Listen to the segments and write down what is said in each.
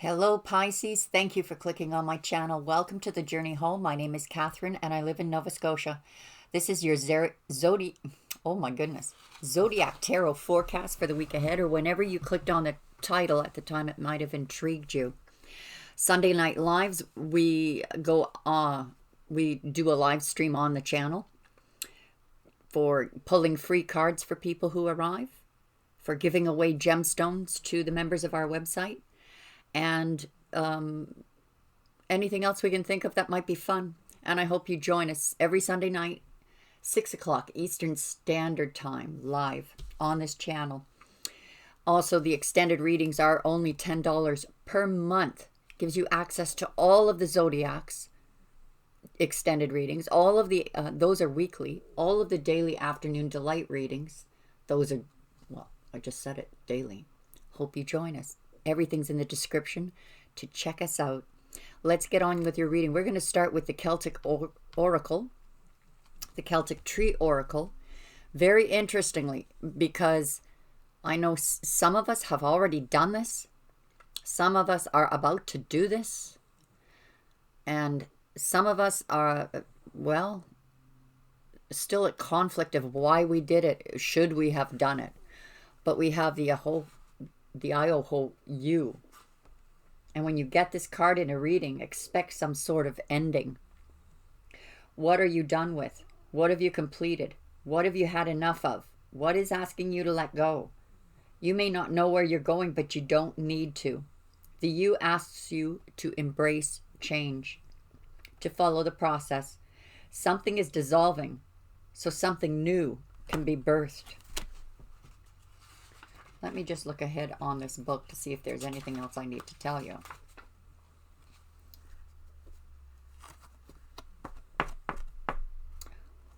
Hello Pisces, thank you for clicking on my channel. Welcome to the journey home. My name is Catherine and I live in Nova Scotia. This is your Zodiac Tarot forecast for the week ahead, or whenever you clicked on the title at the time it might have intrigued you. Sunday night lives, we do a live stream on the channel for pulling free cards for people who arrive, for giving away gemstones to the members of our website, and anything else we can think of that might be fun. And I hope you join us every Sunday night, 6 o'clock Eastern Standard Time, live on this channel. Also, the extended readings are only $10 per month. Gives you access to all of the Zodiacs extended readings. All of the, those are weekly. All of the daily afternoon delight readings, those are, well, I just said it, daily. Hope you join us. Everything's in the description to check us out. Let's get on with your reading. We're going to start with the Celtic Oracle, the Celtic Tree Oracle. Very interestingly, because I know some of us have already done this. Some of us are about to do this. And some of us are, well, still at conflict of why we did it. Should we have done it? But we have the Ioho U. And when you get this card in a reading, expect some sort of ending. What are you done with? What have you completed? What have you had enough of? What is asking you to let go? You may not know where you're going, but you don't need to. The U asks you to embrace change, to follow the process. Something is dissolving, so something new can be birthed. Let me just look ahead on this book to see if there's anything else I need to tell you.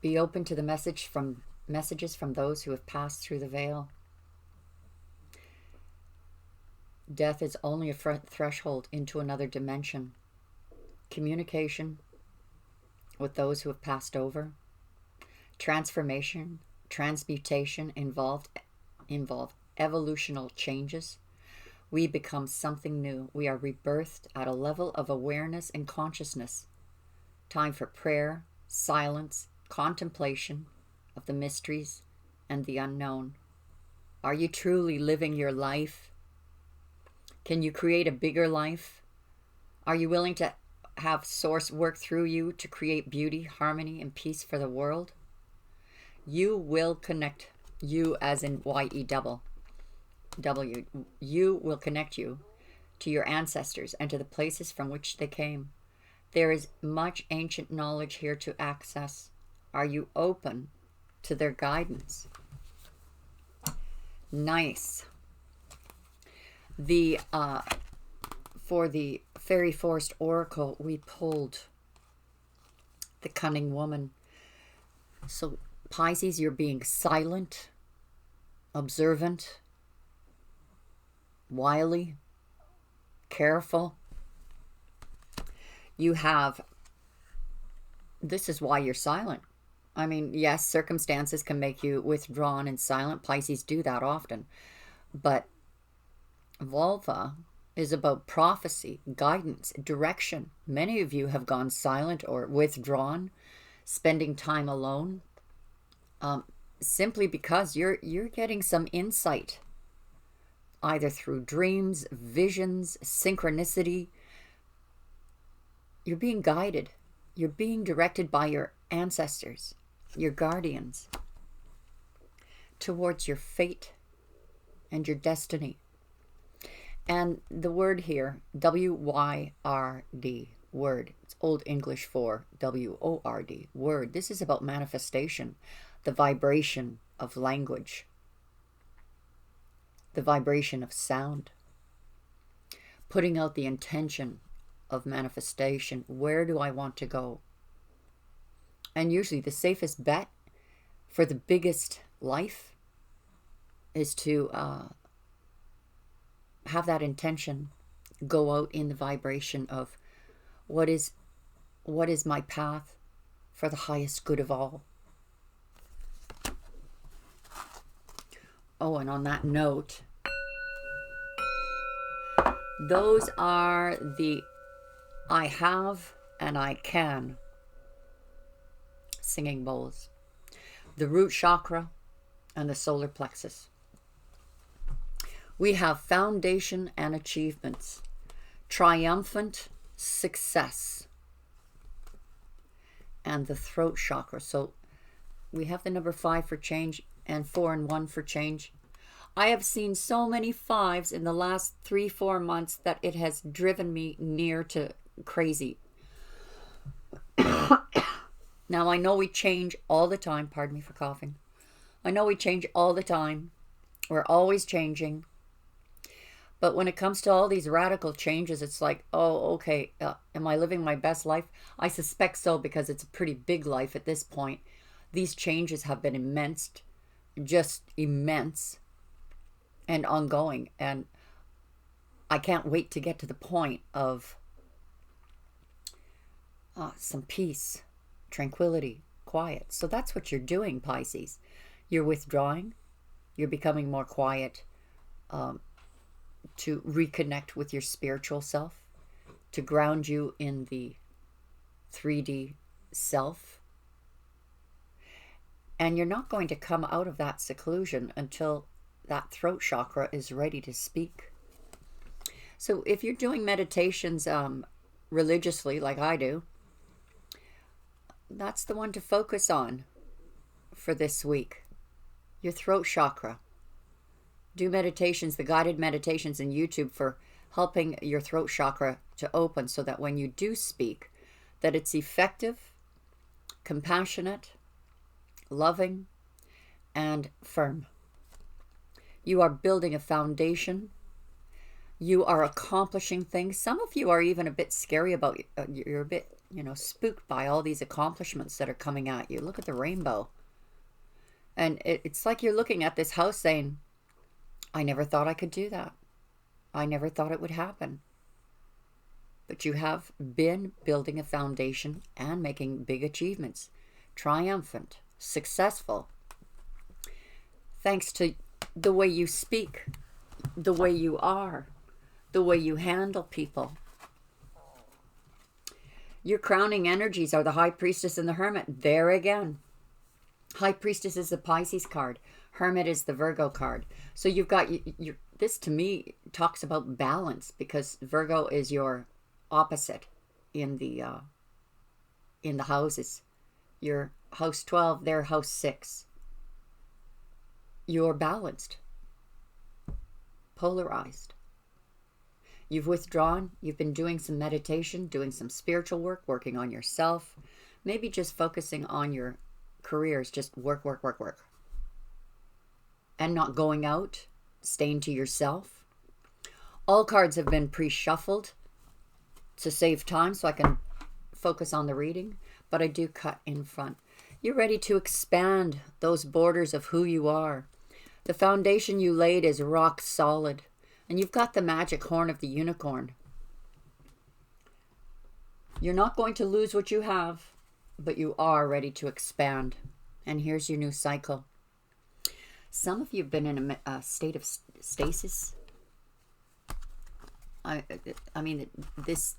Be open to the messages from those who have passed through the veil. Death is only a threshold into another dimension. Communication with those who have passed over. Transformation, transmutation involve evolutional changes. We become something new. We are rebirthed at a level of awareness and consciousness. Time for prayer, silence, contemplation of the mysteries and the unknown. Are you truly living your life? Can you create a bigger life? Are you willing to have Source work through you to create beauty, harmony, and peace for the world? You will connect, you as in Y-E-W. You will connect you to your ancestors and to the places from which they came. There is much ancient knowledge here to access. Are you open to their guidance? Nice. For the Fairy Forest Oracle, we pulled the Cunning Woman. So Pisces, you're being silent, observant, wily, careful. You have, this is why you're silent. I mean, yes, circumstances can make you withdrawn and silent. Pisces do that often. But Vulva is about prophecy, guidance, direction. Many of you have gone silent or withdrawn, spending time alone, simply because you're getting some insight, either through dreams, visions, synchronicity. You're being guided. You're being directed by your ancestors, your guardians, towards your fate and your destiny. And the word here, W-Y-R-D, word. It's Old English for W-O-R-D, word. This is about manifestation, the vibration of language, the vibration of sound, putting out the intention of manifestation. Where do I want to go? And usually the safest bet for the biggest life is to have that intention go out in the vibration of what is my path for the highest good of all. Oh, and on that note, Those are the I have and I can singing bowls. The root chakra and the solar plexus. We have foundation and achievements. Triumphant success. And the throat chakra. So we have the number 5 for change and 4 and 1 for change. I have seen so many 5s in the last 3-4 months that it has driven me near to crazy. Now, I know we change all the time. Pardon me for coughing. I know we change all the time. We're always changing. But when it comes to all these radical changes, it's like, oh, okay, am I living my best life? I suspect so, because it's a pretty big life at this point. These changes have been immense, just immense and ongoing. And I can't wait to get to the point of some peace, tranquility, quiet. So that's what you're doing, Pisces. You're withdrawing. You're becoming more quiet to reconnect with your spiritual self, to ground you in the 3D self. And you're not going to come out of that seclusion until that throat chakra is ready to speak. So if you're doing meditations religiously, like I do, that's the one to focus on for this week. Your throat chakra. Do meditations, the guided meditations in YouTube for helping your throat chakra to open, so that when you do speak, that it's effective, compassionate, loving, and firm. You are building a foundation. You are accomplishing things. Some of you are even a bit scary about, you're a bit, spooked by all these accomplishments that are coming at you. Look at the rainbow. And it's like you're looking at this house saying, I never thought I could do that. I never thought it would happen. But you have been building a foundation and making big achievements. Triumphant, successful. Thanks to the way you speak, the way you are, the way you handle people. Your crowning energies are the High Priestess and the Hermit. There again. High Priestess is the Pisces card. Hermit is the Virgo card. So you've got, this to me talks about balance, because Virgo is your opposite in the houses. Your house 12, their house 6. You're balanced, polarized. You've withdrawn. You've been doing some meditation, doing some spiritual work, working on yourself. Maybe just focusing on your careers, just work. And not going out, staying to yourself. All cards have been pre-shuffled to save time so I can focus on the reading, but I do cut in front. You're ready to expand those borders of who you are. The foundation you laid is rock solid, and you've got the magic horn of the unicorn. You're not going to lose what you have, but you are ready to expand. And here's your new cycle. Some of you have been in a state of stasis. I mean, this,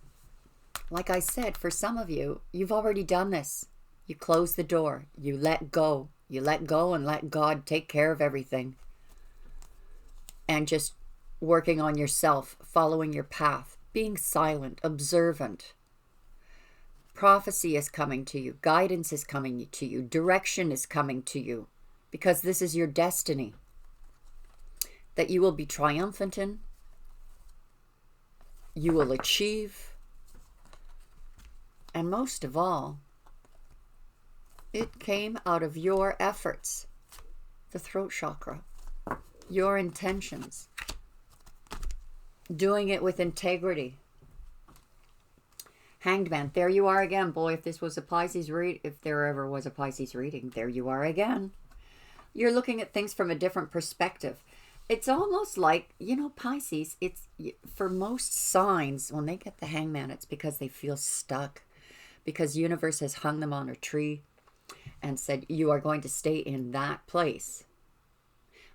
like I said, for some of you, you've already done this. You close the door. You let go. You let go and let God take care of everything. And just working on yourself, following your path, being silent, observant. Prophecy is coming to you. Guidance is coming to you. Direction is coming to you. Because this is your destiny. That you will be triumphant in. You will achieve. And most of all, it came out of your efforts. The throat chakra. Your intentions. Doing it with integrity. Hanged Man. There you are again. Boy, if this was a Pisces read, if there ever was a Pisces reading, there you are again. You're looking at things from a different perspective. It's almost like, Pisces, it's for most signs, when they get the Hangman, it's because they feel stuck. Because universe has hung them on a tree and said, you are going to stay in that place.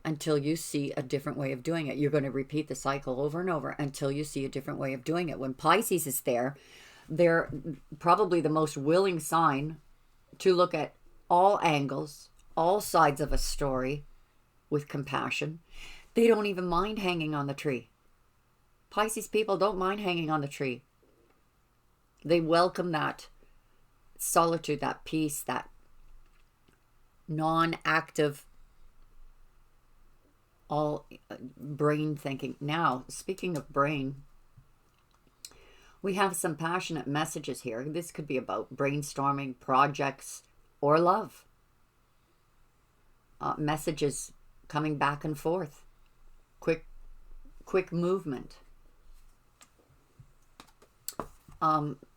until you see a different way of doing it. You're going to repeat the cycle over and over until you see a different way of doing it. When Pisces is there, they're probably the most willing sign to look at all angles, all sides of a story with compassion. They don't even mind hanging on the tree. Pisces people don't mind hanging on the tree. They welcome that solitude, that peace, that non-active, all brain thinking. Now, speaking of brain, we have some passionate messages here. This could be about brainstorming, projects, or love. Messages coming back and forth. Quick movement.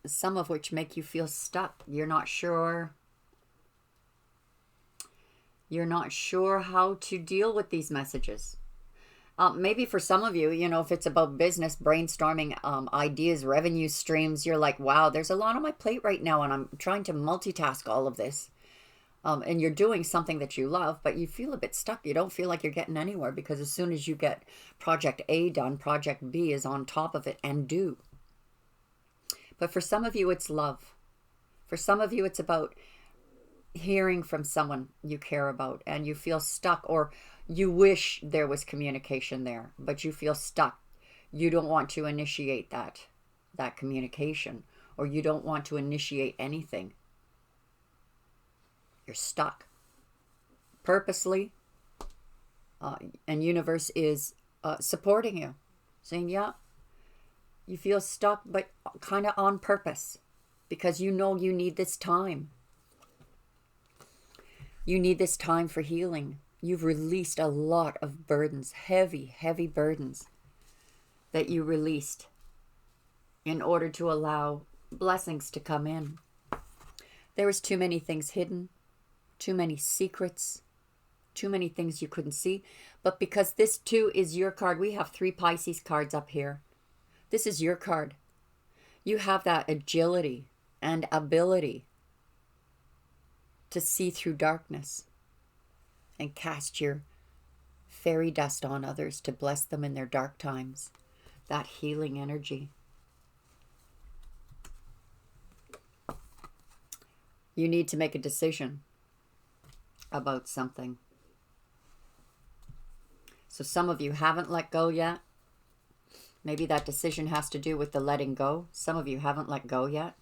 Some of which make you feel stuck. You're not sure. You're not sure how to deal with these messages. Maybe for some of you, you know, if it's about business, brainstorming, ideas, revenue streams, you're like, wow, there's a lot on my plate right now, and I'm trying to multitask all of this. And you're doing something that you love, but you feel a bit stuck. You don't feel like you're getting anywhere, because as soon as you get project A done, project B is on top of it and do. But for some of you, it's love. For some of you, it's about hearing from someone you care about and you feel stuck, or you wish there was communication there, but you feel stuck. You don't want to initiate that communication, or you don't want to initiate anything. You're stuck. Purposely, and universe is supporting you, saying, yeah, you feel stuck, but kind of on purpose, because you know you need this time. You need this time for healing. You've released a lot of burdens, heavy burdens that you released in order to allow blessings to come in. There was too many things hidden, too many secrets, too many things you couldn't see. But because this too is your card, we have 3 Pisces cards up here. This is your card. You have that agility and ability to see through darkness and cast your fairy dust on others to bless them in their dark times. That healing energy. You need to make a decision about something. So some of you haven't let go yet. Maybe that decision has to do with the letting go. Some of you haven't let go yet.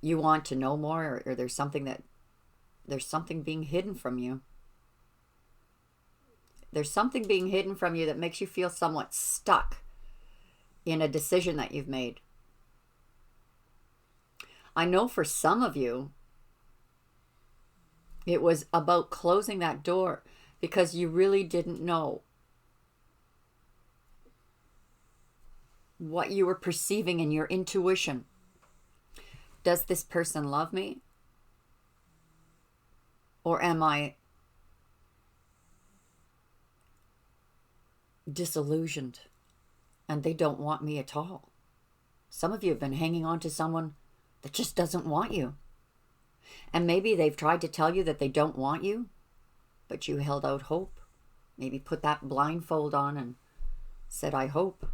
You want to know more, or there's something being hidden from you. There's something being hidden from you that makes you feel somewhat stuck in a decision that you've made. I know for some of you, it was about closing that door because you really didn't know what you were perceiving in your intuition. Does this person love me? Or am I disillusioned and they don't want me at all? Some of you have been hanging on to someone that just doesn't want you. And maybe they've tried to tell you that they don't want you, but you held out hope. Maybe put that blindfold on and said, I hope.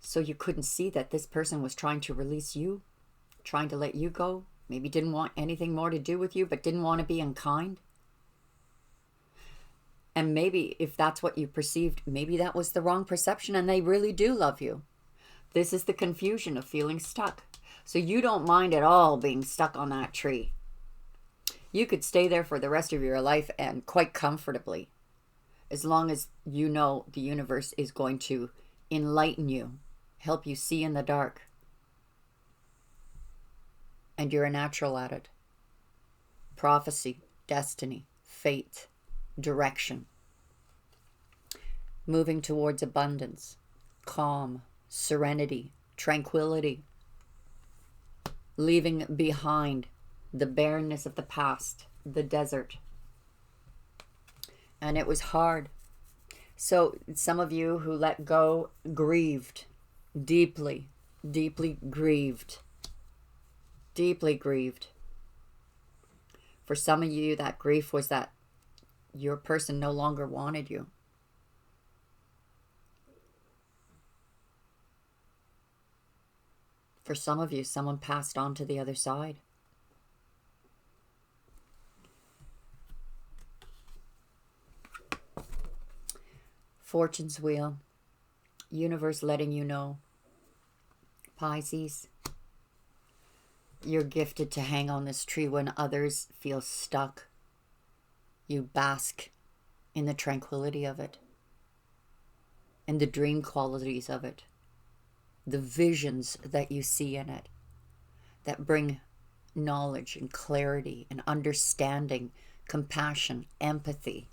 So you couldn't see that this person was trying to release you, trying to let you go. Maybe didn't want anything more to do with you, but didn't want to be unkind. And maybe if that's what you perceived, maybe that was the wrong perception and they really do love you. This is the confusion of feeling stuck. So you don't mind at all being stuck on that tree. You could stay there for the rest of your life and quite comfortably, as long as you know the universe is going to enlighten you, help you see in the dark. And you're a natural at it. Prophecy, destiny, fate, direction. Moving towards abundance, calm, serenity, tranquility. Leaving behind the barrenness of the past, the desert. And it was hard. So some of you who let go grieved, deeply, deeply grieved. Deeply grieved. For some of you, that grief was that your person no longer wanted you. For some of you, someone passed on to the other side. Fortune's wheel. Universe letting you know. Pisces, you're gifted to hang on this tree when others feel stuck. You bask in the tranquility of it and the dream qualities of it, the visions that you see in it that bring knowledge and clarity and understanding, compassion, empathy.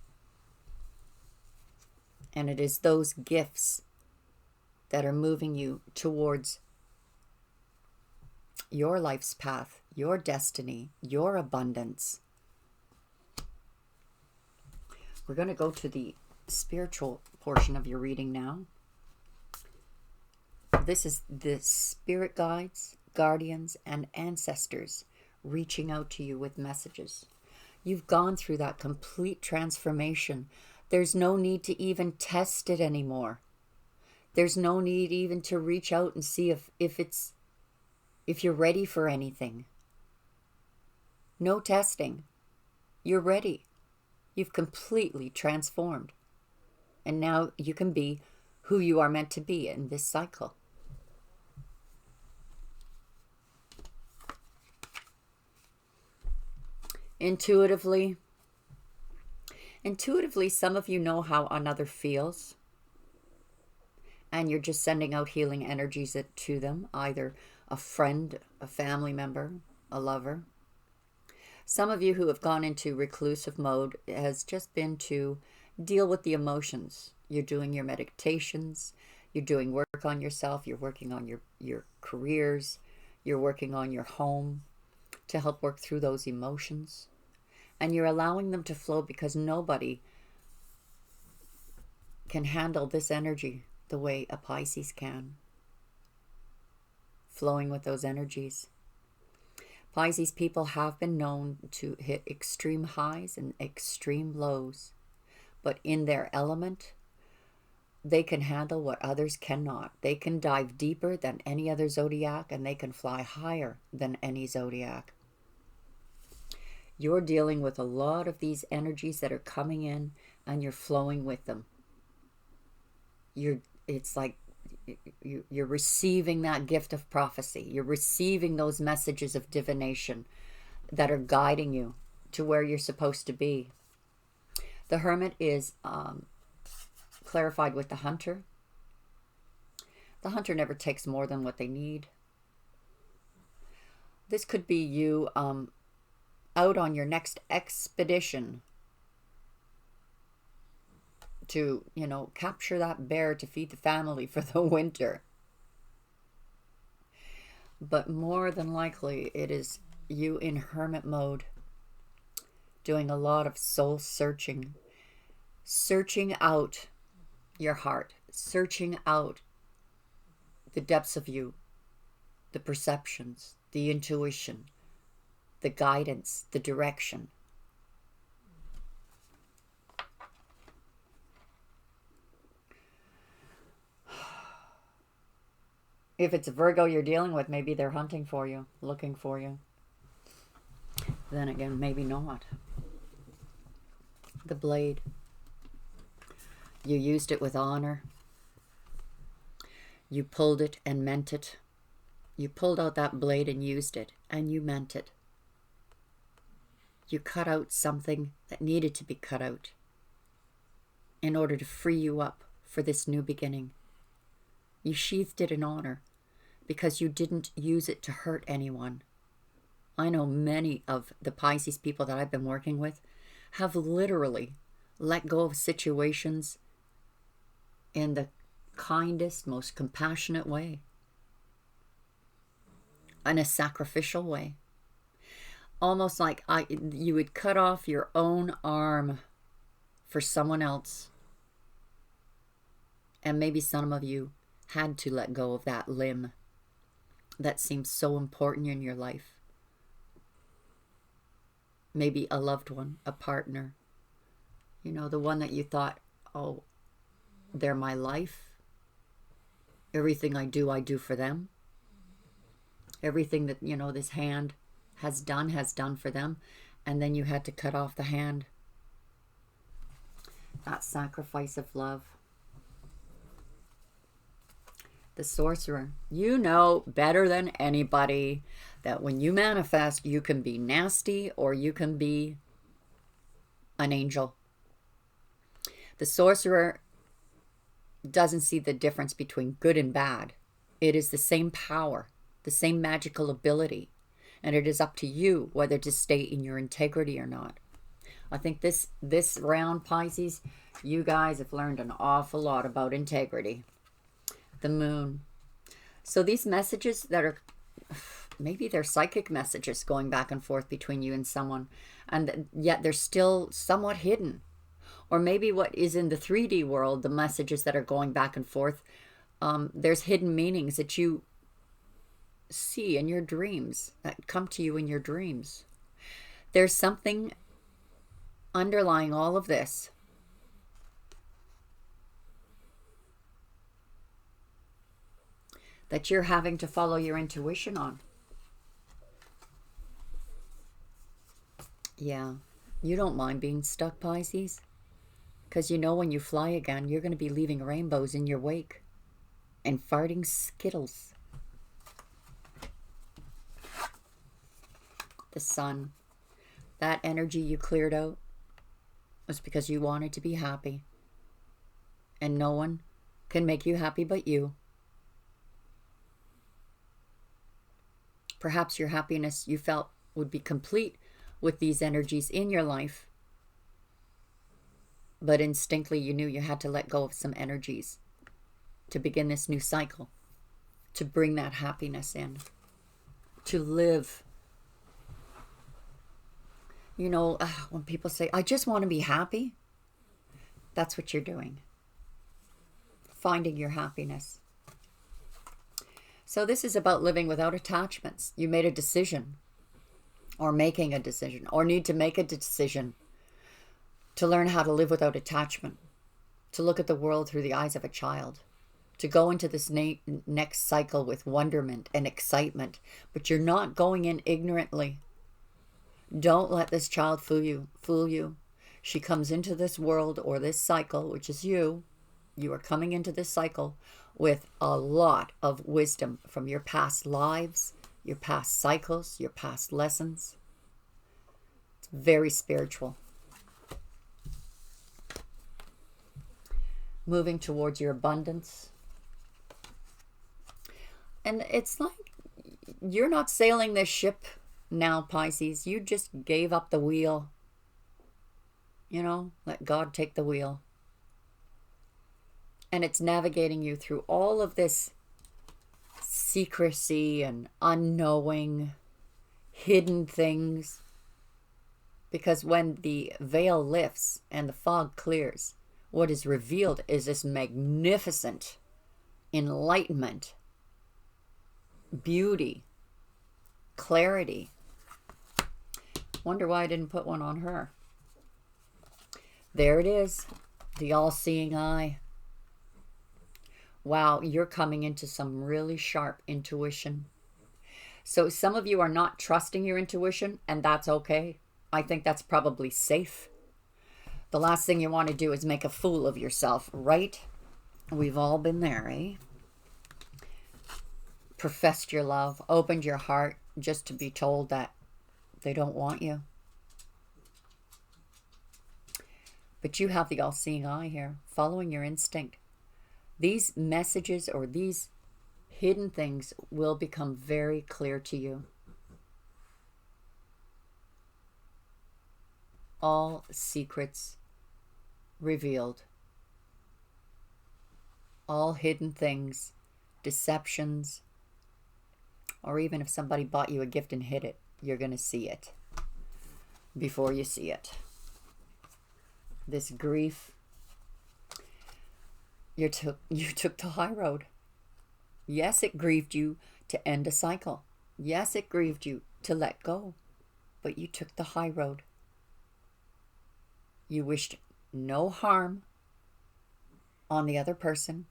And it is those gifts that are moving you towards your life's path, your destiny, your abundance. We're going to go to the spiritual portion of your reading now. This is the spirit guides, guardians, and ancestors reaching out to you with messages. You've gone through that complete transformation. There's no need to even test it anymore. There's no need even to reach out and see if you're ready for anything. No testing. You're ready. You've completely transformed. And now you can be who you are meant to be in this cycle. Intuitively, some of you know how another feels. And you're just sending out healing energies to them, either a friend, a family member, a lover. Some of you who have gone into reclusive mode has just been to deal with the emotions. You're doing your meditations, you're doing work on yourself, you're working on your careers, you're working on your home to help work through those emotions. And you're allowing them to flow because nobody can handle this energy the way a Pisces can. Flowing with those energies. Pisces people have been known to hit extreme highs and extreme lows. But in their element, they can handle what others cannot. They can dive deeper than any other zodiac, and they can fly higher than any zodiac. You're dealing with a lot of these energies that are coming in, and you're flowing with them. It's like you're receiving that gift of prophecy. You're receiving those messages of divination that are guiding you to where you're supposed to be. The Hermit is clarified with the Hunter. The Hunter never takes more than what they need. This could be you out on your next expedition to, capture that bear to feed the family for the winter. But more than likely, it is you in hermit mode, doing a lot of soul searching, searching out your heart, searching out the depths of you, the perceptions, the intuition, the guidance, the direction. If it's a Virgo you're dealing with, maybe they're hunting for you, looking for you. Then again, maybe not. The blade. You used it with honor. You pulled it and meant it. You pulled out that blade and used it, and you meant it. You cut out something that needed to be cut out in order to free you up for this new beginning. You sheathed it in honor because you didn't use it to hurt anyone. I know many of the Pisces people that I've been working with have literally let go of situations in the kindest, most compassionate way, in a sacrificial way. Almost like you would cut off your own arm for someone else. And maybe some of you had to let go of that limb that seems so important in your life. Maybe a loved one, a partner. You know, the one that you thought, oh, they're my life. Everything I do for them. Everything that, you know, this hand has done for them. And then you had to cut off the hand. That sacrifice of love. The Sorcerer. You know better than anybody that when you manifest, you can be nasty or you can be an angel. The Sorcerer doesn't see the difference between good and bad. It is the same power, the same magical ability, and it is up to you whether to stay in your integrity or not. I think this round, Pisces, you guys have learned an awful lot about integrity. The Moon. So these messages that are, maybe they're psychic messages going back and forth between you and someone, and yet they're still somewhat hidden. Or maybe what is in the 3D world, the messages that are going back and forth, there's hidden meanings that you see in your dreams, that come to you in your dreams. There's something underlying all of this. That you're having to follow your intuition on. Yeah, you don't mind being stuck, Pisces. Because you know when you fly again, you're going to be leaving rainbows in your wake. And farting Skittles. The Sun. That energy you cleared out was because you wanted to be happy. And no one can make you happy but you. Perhaps your happiness you felt would be complete with these energies in your life. But instinctively you knew you had to let go of some energies to begin this new cycle. To bring that happiness in. To live. You know, when people say, I just want to be happy. That's what you're doing. Finding your happiness. So this is about living without attachments. You made a decision, or making a decision, or need to make a decision to learn how to live without attachment, to look at the world through the eyes of a child, to go into this next cycle with wonderment and excitement, but you're not going in ignorantly. Don't let this child fool you. She comes into this world or this cycle, which is you. You are coming into this cycle with a lot of wisdom from your past lives, your past cycles, your past lessons. It's very spiritual. Moving towards your abundance. And it's like you're not sailing this ship now, Pisces. You just gave up the wheel. You know, let God take the wheel. And it's navigating you through all of this secrecy and unknowing, hidden things. Because when the veil lifts and the fog clears, what is revealed is this magnificent enlightenment, beauty, clarity. Wonder why I didn't put one on her. There it is, the all-seeing eye. Wow, you're coming into some really sharp intuition. So some of you are not trusting your intuition, and that's okay. I think that's probably safe. The last thing you want to do is make a fool of yourself, right? We've all been there, eh? Professed your love, opened your heart just to be told that they don't want you. But you have the all-seeing eye here, following your instinct. These messages or these hidden things will become very clear to you. All secrets revealed. All hidden things, deceptions, or even if somebody bought you a gift and hid it, you're going to see it before you see it. This grief, you took the high road. Yes, it grieved you to end a cycle. Yes, it grieved you to let go. but you took the high road. You wished no harm on the other person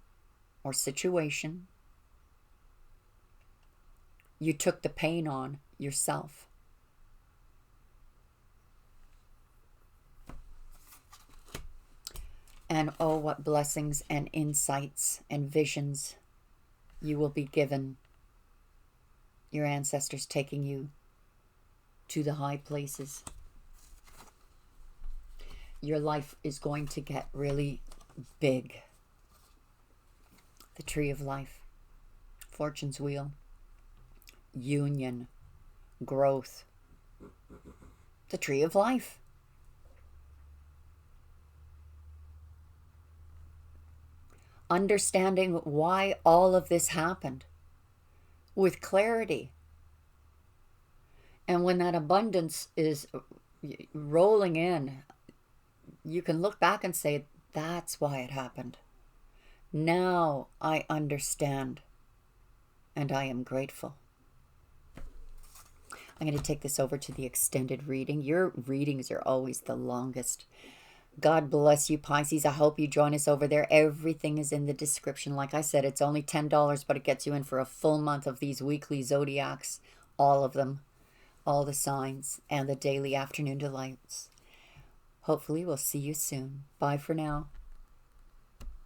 or situation. You took the pain on yourself. And oh, what blessings and insights and visions you will be given. Your ancestors taking you to the high places. Your life is going to get really big. The Tree of Life, Fortune's Wheel, union, growth. The Tree of Life. Understanding why all of this happened with clarity. And when that abundance is rolling in, you can look back and say, that's why it happened. Now I understand, and I am grateful. I'm going to take this over to the extended reading. Your readings are always the longest. God bless you, Pisces. I hope you join us over there. Everything is in the description. Like I said, it's only $10, but it gets you in for a full month of these weekly Zodiacs. All of them. All the signs. And the daily afternoon delights. Hopefully, we'll see you soon. Bye for now.